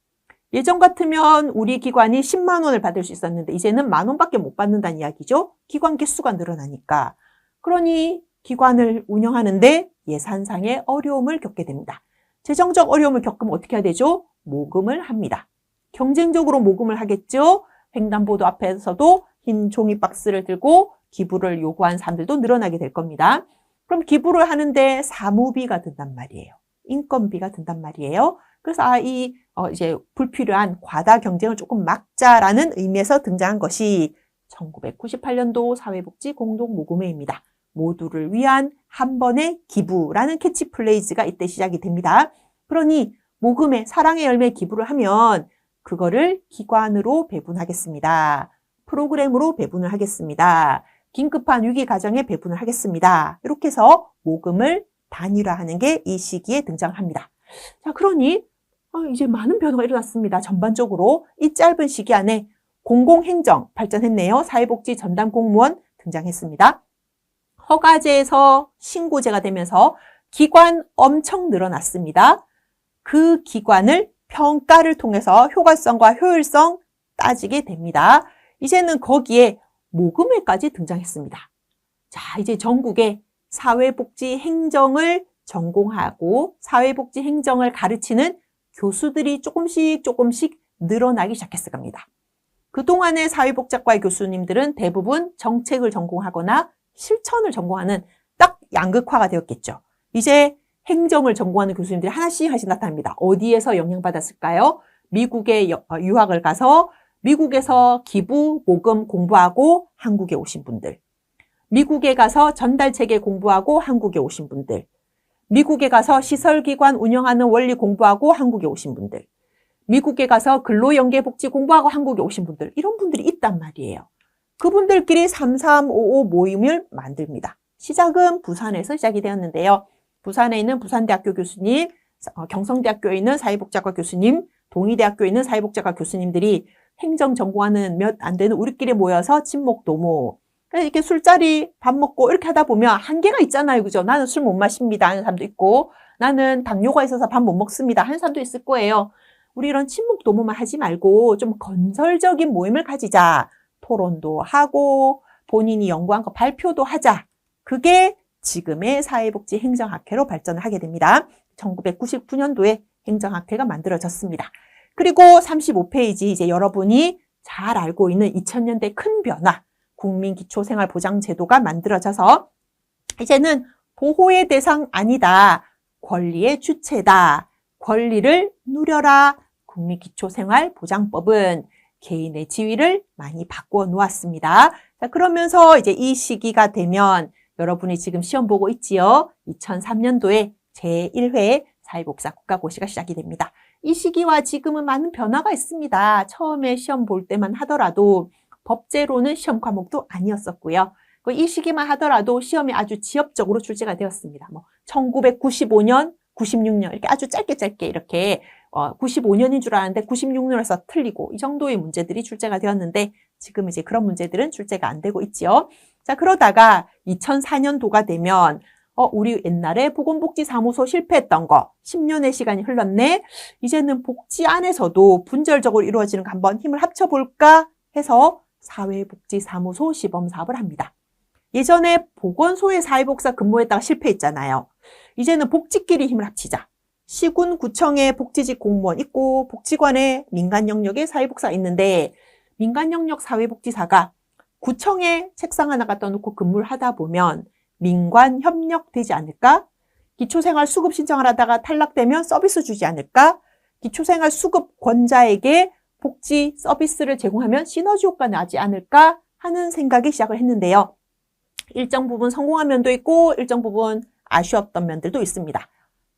예전 같으면 우리 기관이 10만 원을 받을 수 있었는데 이제는 10,000 원밖에 못 받는다는 이야기죠. 기관 개수가 늘어나니까. 그러니 기관을 운영하는데 예산상의 어려움을 겪게 됩니다. 재정적 어려움을 겪으면 어떻게 해야 되죠? 모금을 합니다. 경쟁적으로 모금을 하겠죠. 횡단보도 앞에서도 흰 종이 박스를 들고 기부를 요구한 사람들도 늘어나게 될 겁니다. 그럼 기부를 하는데 사무비가 든단 말이에요. 인건비가 든단 말이에요. 그래서 이제 불필요한 과다 경쟁을 조금 막자라는 의미에서 등장한 것이 1998년도 사회복지 공동모금회입니다. 모두를 위한 한 번의 기부라는 캐치플레이즈가 이때 시작이 됩니다. 그러니 모금에 사랑의 열매 기부를 하면 그거를 기관으로 배분하겠습니다. 프로그램으로 배분을 하겠습니다. 긴급한 위기 가정에 배분을 하겠습니다. 이렇게 해서 모금을 단일화하는 게 이 시기에 등장합니다. 자, 그러니 이제 많은 변화가 일어났습니다. 전반적으로 이 짧은 시기 안에 공공행정 발전했네요. 사회복지 전담 공무원 등장했습니다. 허가제에서 신고제가 되면서 기관 엄청 늘어났습니다. 그 기관을 평가를 통해서 효과성과 효율성 따지게 됩니다. 이제는 거기에 모금회까지 등장했습니다. 자, 이제 전국에 사회복지 행정을 전공하고 사회복지 행정을 가르치는 교수들이 조금씩 늘어나기 시작했을 겁니다. 그동안의 사회복지학과의 교수님들은 대부분 정책을 전공하거나 실천을 전공하는 딱 양극화가 되었겠죠. 이제 행정을 전공하는 교수님들이 하나씩 나타납니다. 어디에서 영향받았을까요? 미국에 유학을 가서 미국에서 기부, 모금 공부하고 한국에 오신 분들, 미국에 가서 전달체계 공부하고 한국에 오신 분들, 미국에 가서 시설기관 운영하는 원리 공부하고 한국에 오신 분들, 미국에 가서 근로연계복지 공부하고 한국에 오신 분들, 이런 분들이 있단 말이에요. 그분들끼리 3355 모임을 만듭니다. 시작은 부산에서 시작이 되었는데요. 부산에 있는 부산대학교 교수님, 경성대학교에 있는 사회복지학과 교수님, 동의대학교에 있는 사회복지학과 교수님들이 행정 전공하는 몇 안 되는 우리끼리 모여서 친목도모, 이렇게 술자리 밥 먹고 이렇게 하다 보면 한계가 있잖아요. 그죠? 나는 술 못 마십니다 하는 사람도 있고, 나는 당뇨가 있어서 밥 못 먹습니다 하는 사람도 있을 거예요. 우리 이런 친목도모만 하지 말고 좀 건설적인 모임을 가지자. 토론도 하고 본인이 연구한 거 발표도 하자. 그게 지금의 사회복지 행정학회로 발전을 하게 됩니다. 1999년도에 행정학회가 만들어졌습니다. 그리고 35페이지 이제 여러분이 잘 알고 있는 2000년대 큰 변화, 국민기초생활보장제도가 만들어져서 이제는 보호의 대상 아니다, 권리의 주체다, 권리를 누려라. 국민기초생활보장법은 개인의 지위를 많이 바꾸어 놓았습니다. 자, 그러면서 이제 이 시기가 되면 여러분이 지금 시험 보고 있지요. 2003년도에 제1회 사회복지사 국가고시가 시작이 됩니다. 이 시기와 지금은 많은 변화가 있습니다. 처음에 시험 볼 때만 하더라도 법제로는 시험 과목도 아니었었고요. 이 시기만 하더라도 시험이 아주 지엽적으로 출제가 되었습니다. 1995년, 96년 이렇게 아주 짧게 이렇게 95년인 줄 알았는데 96년에서 틀리고 이 정도의 문제들이 출제가 되었는데 지금 이제 그런 문제들은 출제가 안 되고 있지요. 자, 그러다가 2004년도가 되면 우리 옛날에 보건복지사무소 실패했던 거 10년의 시간이 흘렀네. 이제는 복지 안에서도 분절적으로 이루어지는 거 한번 힘을 합쳐볼까 해서 사회복지사무소 시범사업을 합니다. 예전에 보건소에 사회복지사 근무했다가 실패했잖아요. 이제는 복지끼리 힘을 합치자. 시군, 구청에 복지직 공무원 있고 복지관에 민간 영역에 사회복지사가 있는데 민간 영역 사회복지사가 구청에 책상 하나 갖다 놓고 근무를 하다 보면 민관 협력되지 않을까? 기초생활 수급 신청을 하다가 탈락되면 서비스 주지 않을까? 기초생활 수급권자에게 복지 서비스를 제공하면 시너지 효과가 나지 않을까 하는 생각이 시작을 했는데요. 일정 부분 성공한 면도 있고 일정 부분 아쉬웠던 면들도 있습니다.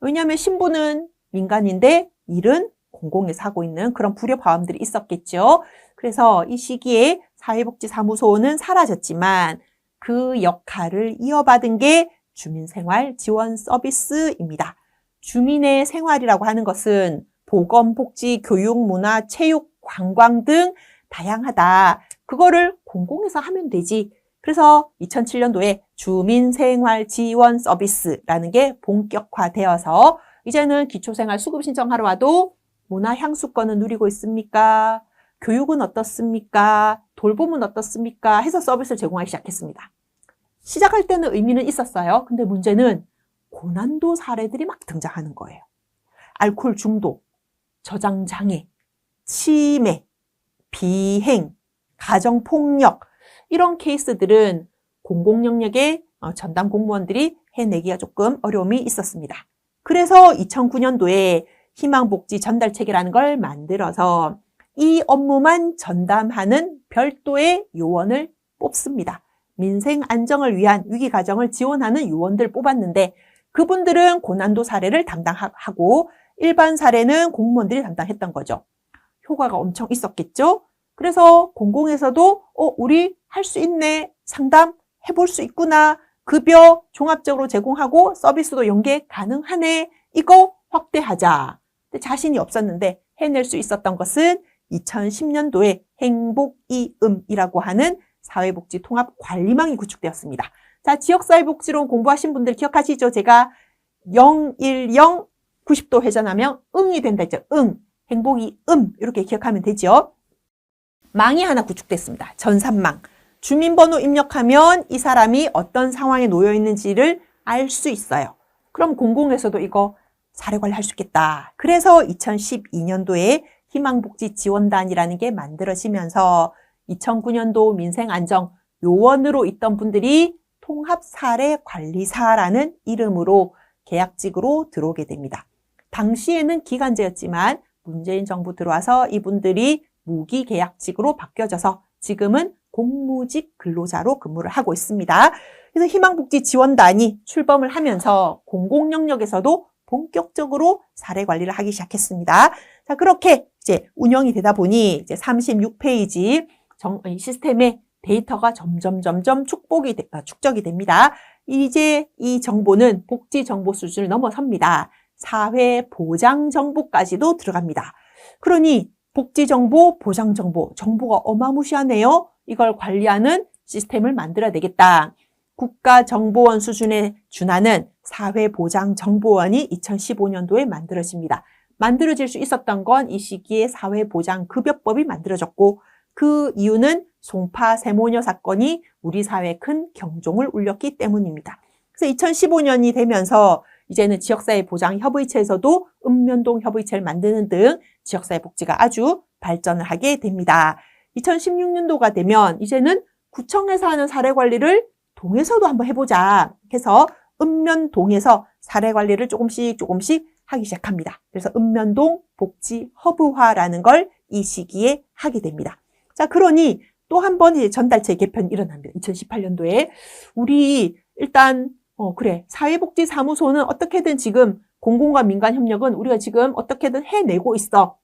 왜냐하면 신부는 민간인데 일은 공공에서 하고 있는 그런 불협화음들이 있었겠죠. 그래서 이 시기에 사회복지사무소는 사라졌지만 그 역할을 이어받은 게 주민생활 지원 서비스입니다. 주민의 생활이라고 하는 것은 보건, 복지, 교육, 문화, 체육, 관광 등 다양하다. 그거를 공공에서 하면 되지. 그래서 2007년도에 주민생활 지원 서비스라는 게 본격화되어서 이제는 기초생활 수급 신청하러 와도 문화향수권은 누리고 있습니까? 교육은 어떻습니까? 돌봄은 어떻습니까? 해서 서비스를 제공하기 시작했습니다. 시작할 때는 의미는 있었어요. 근데 문제는 고난도 사례들이 막 등장하는 거예요. 알코올 중독, 저장장애, 치매, 비행, 가정폭력 이런 케이스들은 공공영역의 전담 공무원들이 해내기가 조금 어려움이 있었습니다. 그래서 2009년도에 희망복지 전달체계라는 걸 만들어서 이 업무만 전담하는 별도의 요원을 뽑습니다. 민생 안정을 위한 위기 가정을 지원하는 요원들 뽑았는데 그분들은 고난도 사례를 담당하고 일반 사례는 공무원들이 담당했던 거죠. 효과가 엄청 있었겠죠? 그래서 공공에서도 우리 할 수 있네, 상담해볼 수 있구나, 급여 종합적으로 제공하고 서비스도 연계 가능하네, 이거 확대하자. 근데 자신이 없었는데 해낼 수 있었던 것은 2010년도에 행복이음이라고 하는 사회복지 통합 관리망이 구축되었습니다. 자, 지역사회복지론 공부하신 분들 기억하시죠? 제가 010 90도 회전하면 응이 된다 했죠. 행복이 이렇게 기억하면 되죠. 망이 하나 구축됐습니다. 전산망. 주민번호 입력하면 이 사람이 어떤 상황에 놓여 있는지를 알 수 있어요. 그럼 공공에서도 이거 사례관리 할 수 있겠다. 그래서 2012년도에 희망복지지원단이라는 게 만들어지면서 2009년도 민생안정 요원으로 있던 분들이 통합사례관리사라는 이름으로 계약직으로 들어오게 됩니다. 당시에는 기간제였지만 문재인 정부 들어와서 이분들이 무기계약직으로 바뀌어져서 지금은 공무직 근로자로 근무를 하고 있습니다. 그래서 희망복지지원단이 출범을 하면서 공공영역에서도 본격적으로 사례 관리를 하기 시작했습니다. 자, 그렇게 이제 운영이 되다 보니 이제 36페이지 시스템의 데이터가 점점 축적이 됩니다. 이제 이 정보는 복지 정보 수준을 넘어섭니다. 사회 보장 정보까지도 들어갑니다. 그러니 복지 정보, 보장 정보, 정보가 어마무시하네요. 이걸 관리하는 시스템을 만들어야 되겠다. 국가정보원 수준에 준하는 사회보장정보원이 2015년도에 만들어집니다. 만들어질 수 있었던 건 이 시기에 사회보장급여법이 만들어졌고 그 이유는 송파 세모녀 사건이 우리 사회에 큰 경종을 울렸기 때문입니다. 그래서 2015년이 되면서 이제는 지역사회보장협의체에서도 읍면동 협의체를 만드는 등 지역사회 복지가 아주 발전을 하게 됩니다. 2016년도가 되면 이제는 구청에서 하는 사례관리를 동에서도 한번 해보자 해서 읍면동에서 사례관리를 조금씩 하기 시작합니다. 그래서 읍면동 복지 허브화라는 걸 이 시기에 하게 됩니다. 자, 그러니 또 한 번 전달체 개편이 일어납니다. 2018년도에 우리 일단 사회복지사무소는 어떻게든 지금 공공과 민간 협력은 우리가 지금 어떻게든 해내고 있어.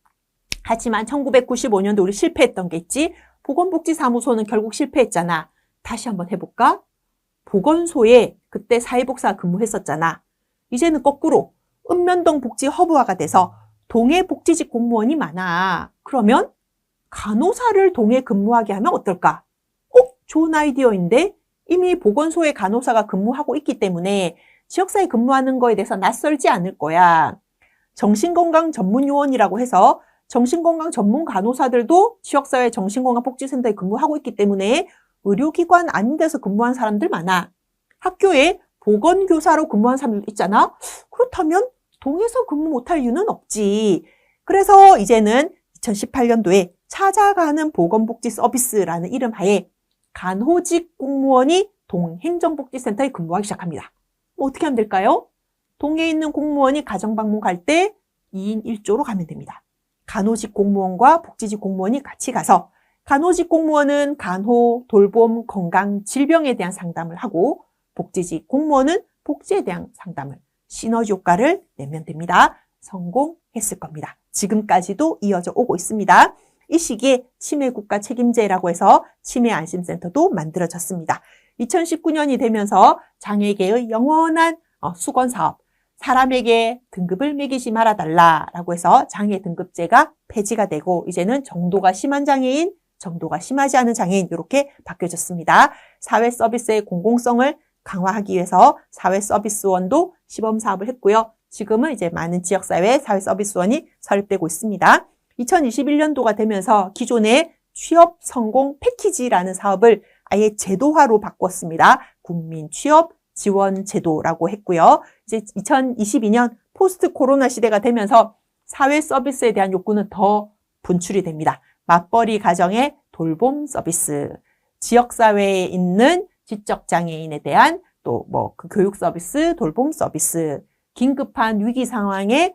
하지만 1995년도 우리 실패했던 게 있지. 보건복지사무소는 결국 실패했잖아. 다시 한번 해볼까? 보건소에 그때 사회복사가 근무했었잖아. 이제는 거꾸로 읍면동 복지 허브화가 돼서 동해 복지직 공무원이 많아. 그러면 간호사를 동해 근무하게 하면 어떨까? 좋은 아이디어인데 이미 보건소에 간호사가 근무하고 있기 때문에 지역사회 근무하는 거에 대해서 낯설지 않을 거야. 정신건강 전문요원이라고 해서 정신건강 전문 간호사들도 지역사회 정신건강복지센터에 근무하고 있기 때문에 의료기관 아닌 데서 근무한 사람들 많아. 학교에 보건교사로 근무한 사람들 있잖아. 그렇다면 동에서 근무 못할 이유는 없지. 그래서 이제는 2018년도에 찾아가는 보건복지 서비스라는 이름 하에 간호직 공무원이 동행정복지센터에 근무하기 시작합니다. 어떻게 하면 될까요? 동에 있는 공무원이 가정방문 갈 때 2인 1조로 가면 됩니다. 간호직 공무원과 복지직 공무원이 같이 가서 간호직 공무원은 간호, 돌봄, 건강, 질병에 대한 상담을 하고 복지직 공무원은 복지에 대한 상담을 시너지 효과를 내면 됩니다. 성공했을 겁니다. 지금까지도 이어져 오고 있습니다. 이 시기에 치매국가 책임제라고 해서 치매안심센터도 만들어졌습니다. 2019년이 되면서 장애계의 영원한 수건사업, 사람에게 등급을 매기지 말아달라라고 해서 장애 등급제가 폐지가 되고 이제는 정도가 심한 장애인, 정도가 심하지 않은 장애인 이렇게 바뀌어졌습니다. 사회서비스의 공공성을 강화하기 위해서 사회서비스원도 시범사업을 했고요. 지금은 이제 많은 지역사회에 사회서비스원이 설립되고 있습니다. 2021년도가 되면서 기존의 취업 성공 패키지라는 사업을 아예 제도화로 바꿨습니다. 국민 취업 지원 제도라고 했고요. 이제 2022년 포스트 코로나 시대가 되면서 사회 서비스에 대한 욕구는 더 분출이 됩니다. 맞벌이 가정의 돌봄 서비스, 지역사회에 있는 지적장애인에 대한 또 그 교육 서비스, 돌봄 서비스, 긴급한 위기 상황에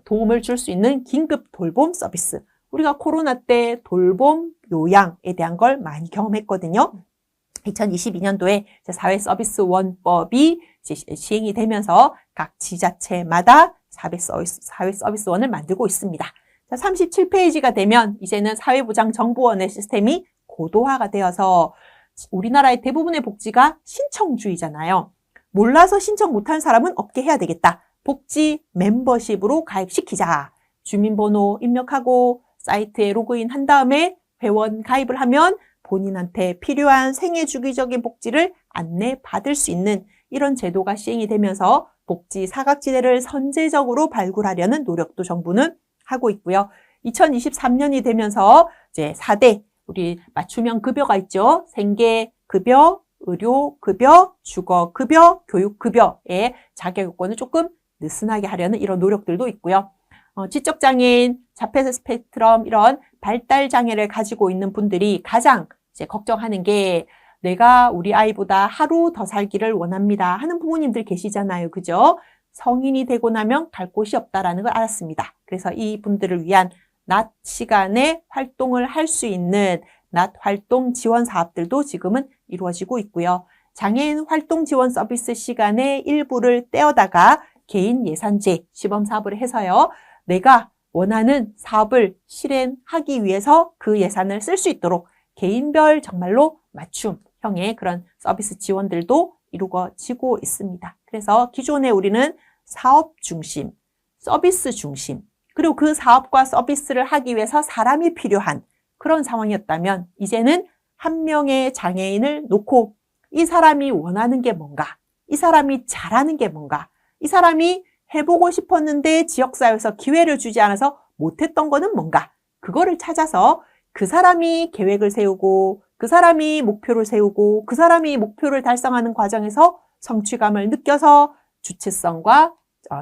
도움을 줄 수 있는 긴급 돌봄 서비스. 우리가 코로나 때 돌봄, 요양에 대한 걸 많이 경험했거든요. 2022년도에 사회서비스원법이 시행이 되면서 각 지자체마다 사회서비스원을 만들고 있습니다. 37페이지가 되면 이제는 사회보장정보원의 시스템이 고도화가 되어서 우리나라의 대부분의 복지가 신청주의잖아요. 몰라서 신청 못한 사람은 없게 해야 되겠다. 복지 멤버십으로 가입시키자. 주민번호 입력하고 사이트에 로그인 한 다음에 회원 가입을 하면 본인한테 필요한 생애주기적인 복지를 안내받을 수 있는 이런 제도가 시행이 되면서 복지 사각지대를 선제적으로 발굴하려는 노력도 정부는 하고 있고요. 2023년이 되면서 이제 4대 우리 맞춤형 급여가 있죠. 생계급여, 의료급여, 주거급여, 교육급여의 자격 요건을 조금 느슨하게 하려는 이런 노력들도 있고요. 지적장애인, 자폐 스펙트럼 이런 발달장애를 가지고 있는 분들이 가장 이제 걱정하는 게 내가 우리 아이보다 하루 더 살기를 원합니다 하는 부모님들 계시잖아요. 그죠? 성인이 되고 나면 갈 곳이 없다라는 걸 알았습니다. 그래서 이 분들을 위한 낮 시간에 활동을 할 수 있는 낮 활동 지원 사업들도 지금은 이루어지고 있고요. 장애인 활동 지원 서비스 시간의 일부를 떼어다가 개인 예산제 시범 사업을 해서요. 내가 원하는 사업을 실행하기 위해서 그 예산을 쓸 수 있도록 개인별 정말로 맞춤형의 그런 서비스 지원들도 이루어지고 있습니다. 그래서 기존에 우리는 사업 중심, 서비스 중심, 그리고 그 사업과 서비스를 하기 위해서 사람이 필요한 그런 상황이었다면 이제는 한 명의 장애인을 놓고 이 사람이 원하는 게 뭔가, 이 사람이 잘하는 게 뭔가, 이 사람이 해보고 싶었는데 지역사회에서 기회를 주지 않아서 못했던 거는 뭔가, 그거를 찾아서 그 사람이 계획을 세우고 그 사람이 목표를 세우고 그 사람이 목표를 달성하는 과정에서 성취감을 느껴서 주체성과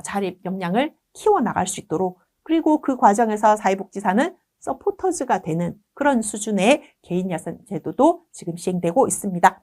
자립 역량을 키워나갈 수 있도록, 그리고 그 과정에서 사회복지사는 서포터즈가 되는 그런 수준의 개인 예산 제도도 지금 시행되고 있습니다.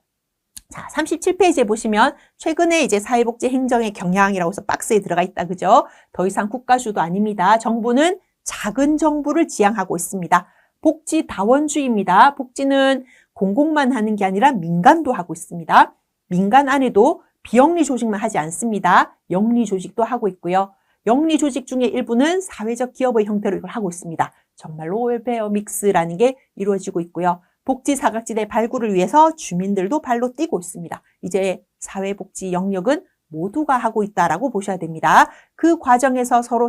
자, 37페이지에 보시면 최근에 이제 사회복지 행정의 경향이라고 해서 박스에 들어가 있다, 그죠? 더 이상 국가주도 아닙니다. 정부는 작은 정부를 지향하고 있습니다. 복지 다원주의입니다. 복지는 공공만 하는 게 아니라 민간도 하고 있습니다. 민간 안에도 비영리 조직만 하지 않습니다. 영리 조직도 하고 있고요. 영리 조직 중에 일부는 사회적 기업의 형태로 이걸 하고 있습니다. 정말로 웰페어 믹스라는 게 이루어지고 있고요. 복지 사각지대 발굴을 위해서 주민들도 발로 뛰고 있습니다. 이제 사회복지 영역은 모두가 하고 있다라고 보셔야 됩니다. 그 과정에서 서로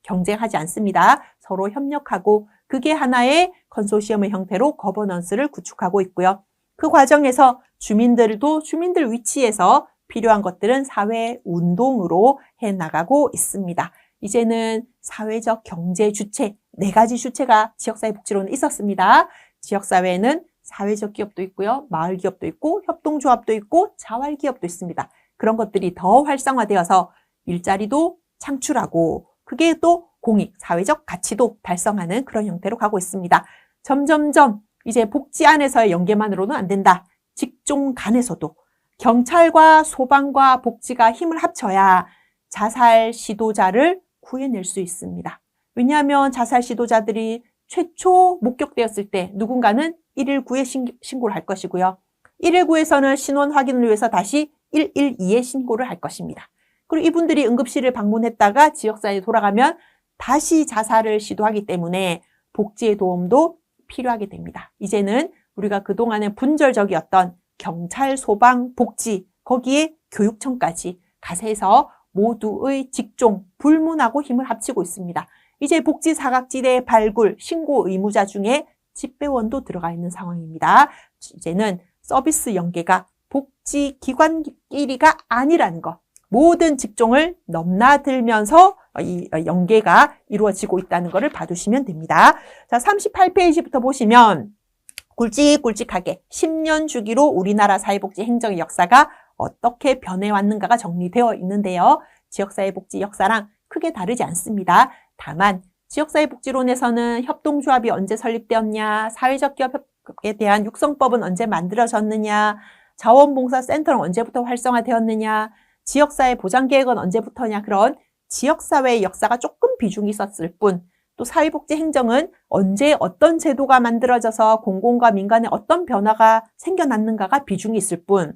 경쟁하지 않습니다. 서로 협력하고 그게 하나의 컨소시엄의 형태로 거버넌스를 구축하고 있고요. 그 과정에서 주민들도 주민들 위치에서 필요한 것들은 사회 운동으로 해나가고 있습니다. 이제는 사회적 경제 주체, 4가지 주체가 지역사회복지로는 있었습니다. 지역사회에는 사회적 기업도 있고요. 마을기업도 있고 협동조합도 있고 자활기업도 있습니다. 그런 것들이 더 활성화되어서 일자리도 창출하고 그게 또 공익, 사회적 가치도 달성하는 그런 형태로 가고 있습니다. 점점점 이제 복지 안에서의 연계만으로는 안 된다. 직종 간에서도 경찰과 소방과 복지가 힘을 합쳐야 자살 시도자를 구해낼 수 있습니다. 왜냐하면 자살 시도자들이 최초 목격되었을 때 누군가는 119에 신고를 할 것이고요. 119에서는 신원 확인을 위해서 다시 112에 신고를 할 것입니다. 그리고 이분들이 응급실을 방문했다가 지역사회에 돌아가면 다시 자살을 시도하기 때문에 복지의 도움도 필요하게 됩니다. 이제는 우리가 그동안에 분절적이었던 경찰, 소방, 복지, 거기에 교육청까지 가세해서 모두의 직종, 불문하고 힘을 합치고 있습니다. 이제 복지 사각지대 발굴, 신고 의무자 중에 집배원도 들어가 있는 상황입니다. 이제는 서비스 연계가 복지기관끼리가 아니라는 것, 모든 직종을 넘나들면서 이 연계가 이루어지고 있다는 것을 봐두시면 됩니다. 자, 38페이지부터 보시면 굵직굵직하게 10년 주기로 우리나라 사회복지 행정의 역사가 어떻게 변해왔는가가 정리되어 있는데요. 지역사회복지 역사랑 크게 다르지 않습니다. 다만 지역사회복지론에서는 협동조합이 언제 설립되었냐, 사회적 기업에 대한 육성법은 언제 만들어졌느냐, 자원봉사센터는 언제부터 활성화되었느냐, 지역사회 보장계획은 언제부터냐, 그런 지역사회의 역사가 조금 비중이 있었을 뿐, 또 사회복지 행정은 언제 어떤 제도가 만들어져서 공공과 민간에 어떤 변화가 생겨났는가가 비중이 있을 뿐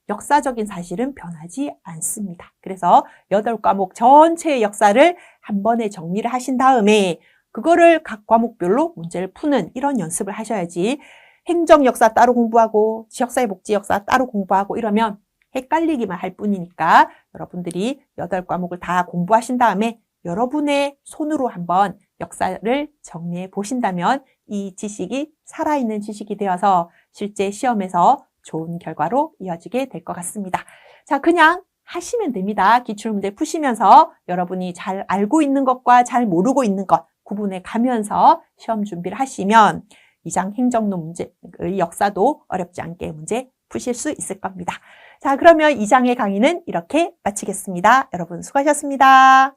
역사적인 사실은 변하지 않습니다. 그래서 8과목 전체의 역사를 한 번에 정리를 하신 다음에 그거를 각 과목별로 문제를 푸는 이런 연습을 하셔야지, 행정 역사 따로 공부하고 지역사회복지 역사 따로 공부하고 이러면 헷갈리기만 할 뿐이니까 여러분들이 8과목을 다 공부하신 다음에 여러분의 손으로 한번 역사를 정리해 보신다면 이 지식이 살아있는 지식이 되어서 실제 시험에서 좋은 결과로 이어지게 될 것 같습니다. 자, 그냥 하시면 됩니다. 기출문제 푸시면서 여러분이 잘 알고 있는 것과 잘 모르고 있는 것 구분해 가면서 시험 준비를 하시면 2장 행정론 문제의 역사도 어렵지 않게 문제 푸실 수 있을 겁니다. 자, 그러면 2장의 강의는 이렇게 마치겠습니다. 여러분 수고하셨습니다.